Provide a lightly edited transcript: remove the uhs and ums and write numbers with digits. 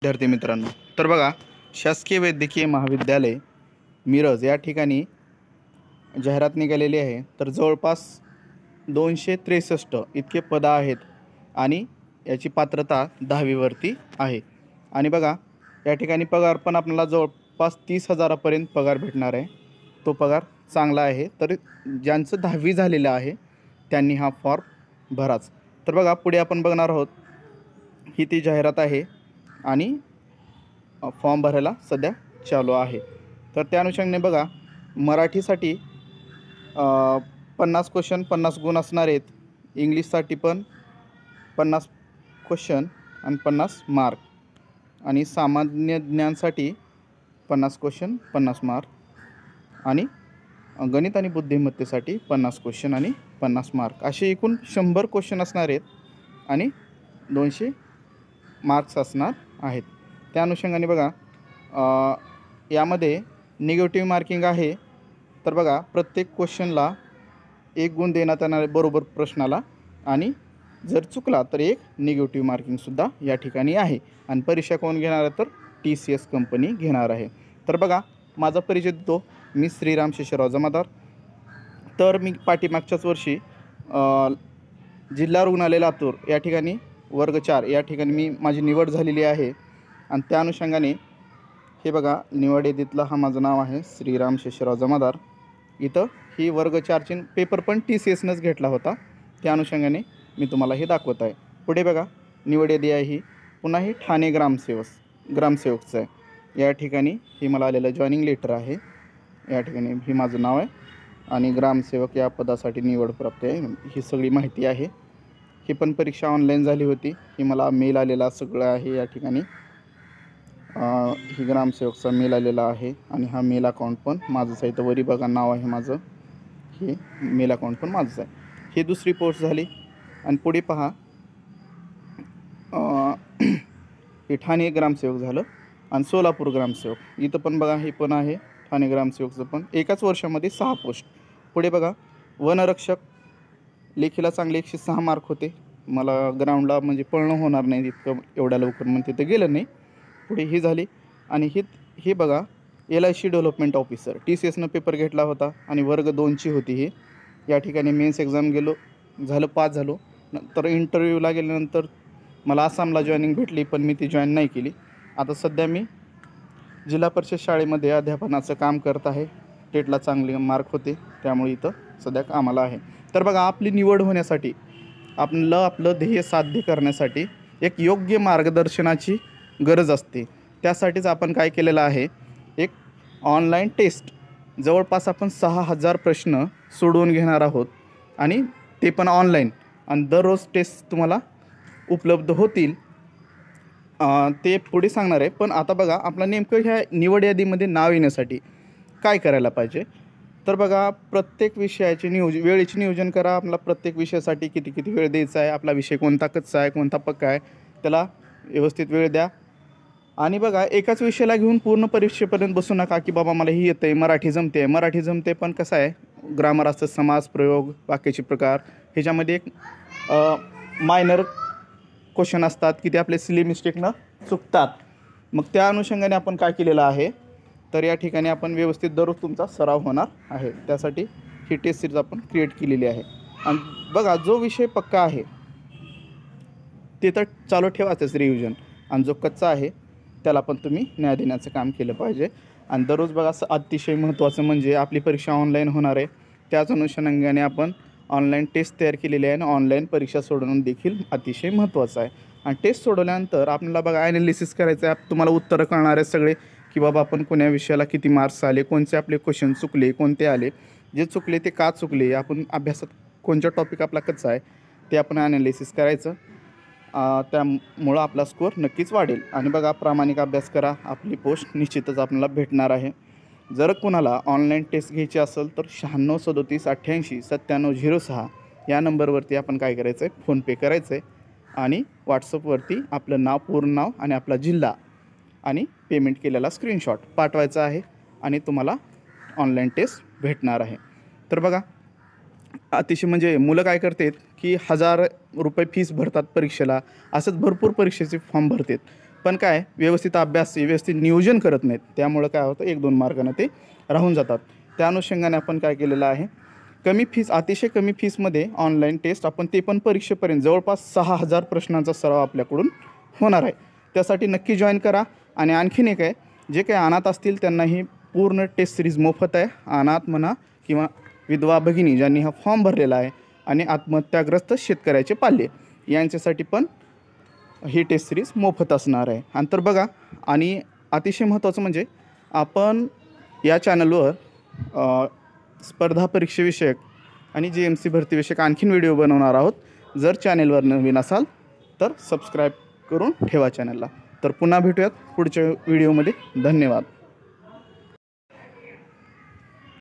विद्यार्थी मित्रांनो, तर बघा, शासकीय वैद्यकीय महाविद्यालय मिरज या ठिकाणी जाहिरात निघालेली आहे। तर जवळपास 263 इतके पद आहेत आणि याची पात्रता 10वी वरती आहे। आणि बघा, या ठिकाणी पगार पण आपल्याला जवळपास 30,000पर्यंत पगार भेटणार आहे। तो पगार चांगला आहे। तर ज्यांचं 10वी झालेलं आहे त्यांनी हा फॉर्म भराच। तर बघा, पुढे आपण बघणार आहोत ही ती जाहिरात आहे आणि फॉर्म भरायला सध्या चालू आहे। तर त्या अनुषंगाने बघा, मराठीसाठी 50 क्वेश्चन 50 गुण असणार आहेत। इंग्लिशसाठी पण 50 क्वेश्चन आणि 50 मार्क, आणि सामान्य ज्ञानसाठी 50 क्वेश्चन 50 मार्क, आणि गणित आणि बुद्धिमत्तेसाठी 50 क्वेश्चन आणि 50 मार्क, असे एकूण 100 क्वेश्चन असणार आहेत आणि 200 मार्क्स असणार आहेत। त्या अनुषंगाने बघा, यामध्ये निगेटिव्ह मार्किंग आहे। तर बघा, प्रत्येक क्वेश्चनला 1 गुण देण्यात येणार आहे बरोबर प्रश्नाला, आणि जर चुकला तर 1 निगेटिव्ह मार्किंगसुद्धा या ठिकाणी आहे। आणि परीक्षा कोण घेणार आहे तर TCS कंपनी घेणार आहे। तर बघा, माझा परिचय देतो, मी श्रीराम शेषराव जमादार। तर मी पाठीमागच्याच वर्षी जिल्हा रुग्णालय लातूर या ठिकाणी वर्ग 4 या ठिकाणी माझी निवड झालेली आहे। आणि त्या अनुषंगाने हे बघा, निवड यादीतलं हा माझं नाव आहे, श्रीराम शेषराव जमादार। इथं ही वर्ग 4ची पेपर पण TCSनंच घेतला होता। त्या अनुषंगाने मी तुम्हाला हे दाखवत आहे। पुढे बघा, निवड यादी आहे ही, पुन्हा ही ठाणे ग्रामसेवकचं आहे। या ठिकाणी ही मला आलेलं जॉईनिंग लेटर आहे। या ठिकाणी ही माझं नाव आहे आणि ग्रामसेवक या पदासाठी निवड प्राप्त आहे, ही सगळी माहिती आहे। ही पण परीक्षा ऑनलाईन झाली होती, ही मला मेल आलेला सगळं आहे। या ठिकाणी ही ग्रामसेवकचा मेल आलेला आहे आणि हा मेल अकाउंट पण माझंच आहे। तर वरी बघा, नाव आहे माझं, हे मेल अकाउंट पण माझंच आहे। ही दुसरी पोस्ट झाली। आणि पुढे पहा, हे ठाणे ग्रामसेवक झालं आणि सोलापूर ग्रामसेवक, इथं पण बघा, हे पण आहे ठाणे ग्रामसेवकचं पण एकाच वर्षामध्ये 6 पोस्ट। पुढे बघा, वनरक्षक लेखीला चांगले 106 मार्क होते। मला ग्राउंडला म्हणजे पळणं होणार नाही इतकं एवढ्या लवकर, मग तिथं गेलं नाही। पुढे ही झाली। आणि हे बघा, LIC डेव्हलपमेंट ऑफिसर, TCSनं पेपर घेतला होता आणि वर्ग 2ची होती ही। या ठिकाणी मेन्स एक्झाम गेलो, झालं, पास झालो। नंतर इंटरव्ह्यूला गेल्यानंतर मला आसामला जॉईनिंग भेटली, पण मी ती जॉईन नाही केली। आता सध्या मी जिल्हा परिषद शाळेमध्ये अध्यापनाचं काम करत आहे। टेटला चांगले मार्क होते, त्यामुळे इथं सध्या कामाला आहे। तर बघा, आपली निवड होण्यासाठी, आपलं ध्येय साध्य करण्यासाठी एक योग्य मार्गदर्शनाची गरज असते। त्यासाठीच आपण काय केलेलं आहे, एक ऑनलाईन टेस्ट, जवळपास आपण 6,000 प्रश्न सोडवून घेणार आहोत, आणि ते पण ऑनलाईन। आणि दररोज टेस्ट तुम्हाला उपलब्ध होतील, ते पुढे सांगणार आहे। पण आता बघा, आपला नेमकं ह्या निवड यादीमध्ये नाव येण्यासाठी काय करायला पाहिजे, तर बघा, प्रत्येक विषयाचे वेळेचे नियोजन करा। आपला प्रत्येक विषयासाठी किती वेळ द्यायचा आहे, आपला विषय कोणता कच्चा आहे कोणता पक्का आहे, त्याला व्यवस्थित वेळ द्या। आणि बघा, एकाच विषयाला घेऊन पूर्ण परीक्षेपर्यंत बसू नका की बाबा मला ही येतं आहे, मराठी जमते, पण कसं आहे, ग्रामर असतं, समास, प्रयोग, वाक्याचे प्रकार, ह्याच्यामध्ये एक मायनर क्वेश्चन असतात की ते आपले सिली मिस्टेकनं चुकतात। मग त्या अनुषंगाने आपण काय केलेलं आहे, तर या ठिकाणी आपण व्यवस्थित दररोज तुमचा सराव होणार आहे। त्यासाठी ही टेस्ट सिरीज आपण क्रिएट केलेली आहे। आणि बघा, जो विषय पक्का आहे ते तर चालू ठेवायचंच रिव्हिजन, आणि जो कच्चा आहे त्याला पण तुम्ही न्याय देण्याचं काम केलं पाहिजे। आणि दररोज बघा, अतिशय महत्त्वाचं म्हणजे आपली परीक्षा ऑनलाईन होणार आहे, त्याच अनुषंगाने आपण ऑनलाईन टेस्ट तयार केलेली आहे, आणि ऑनलाईन परीक्षा सोडवणं देखील अतिशय महत्त्वाचं आहे। आणि टेस्ट सोडवल्यानंतर आपल्याला बघा ॲनालिसिस करायचं आहे, तुम्हाला उत्तरं कळणार आहे सगळे, की बाबा आपण कोण्या विषयाला किती मार्क्स आले, कोणते आपले क्वेश्चन चुकले, कोणते आले, जे चुकले ते का चुकले, आपण अभ्यासात कोणता टॉपिक आपला कच्चा आहे ते आपण ॲनालिसिस करायचं। त्यामुळं आपला स्कोअर नक्कीच वाढेल। आणि बघा, प्रामाणिक अभ्यास करा, आपली पोस्ट निश्चितच आपल्याला भेटणार आहे। जर कोणाला ऑनलाईन टेस्ट घ्यायची असेल तर 96 37 88 97 06 या नंबरवरती आपण काय करायचं आहे, फोनपे करायचं आहे, आणि व्हॉट्सअपवरती आपलं नाव, पूर्ण नाव आणि आपला जिल्हा आणि पेमेंट केलेला स्क्रीनशॉट पाठवायचा आहे, आणि तुम्हाला ऑनलाईन टेस्ट भेटणार आहे। तर बघा, अतिशय म्हणजे मुलं काय करतात की ₹1000 फीस भरतात परीक्षेला, असंच भरपूर परीक्षेचे फॉर्म भरतात, पण काय व्यवस्थित अभ्यास व्यवस्थित नियोजन करत नाहीत, त्यामुळं काय होतं 1-2 मार्कानं ते राहून जातात. त्या अनुषंगाने आपण काय केलेलं आहे, कमी फीस अतिशय कमी फीसमध्ये ऑनलाईन टेस्ट आपण ते पण परीक्षेपर्यंत जवळपास 6,000 प्रश्नांचा सराव आपल्याकडून होणार आहे. त्यासाठी नक्की जॉईन करा. आणि आणखीन एक आहे, जे काही अनाथ असतील त्यांनाही पूर्ण टेस्ट सिरीज मोफत आहे. अनाथ म्हणा किंवा विधवा भगिनी ज्यांनी हा फॉर्म भरलेला आहे आणि आत्महत्याग्रस्त शेतकऱ्याचे पाल्य यांच्यासाठी पण ही टेस्ट सिरीज मोफत असणार आहे. आणि तर बघा, आणि अतिशय महत्त्वाचं म्हणजे आपण या चॅनलवर स्पर्धा परीक्षेविषयक आणि GMC भरतीविषयक आणखीन व्हिडिओ बनवणार आहोत. जर चॅनलवर नवीन असाल तर सबस्क्राईब करून ठेवा चॅनलला. तर पुन्हा भेटूयात पुढच्या व्हिडिओमध्ये. धन्यवाद.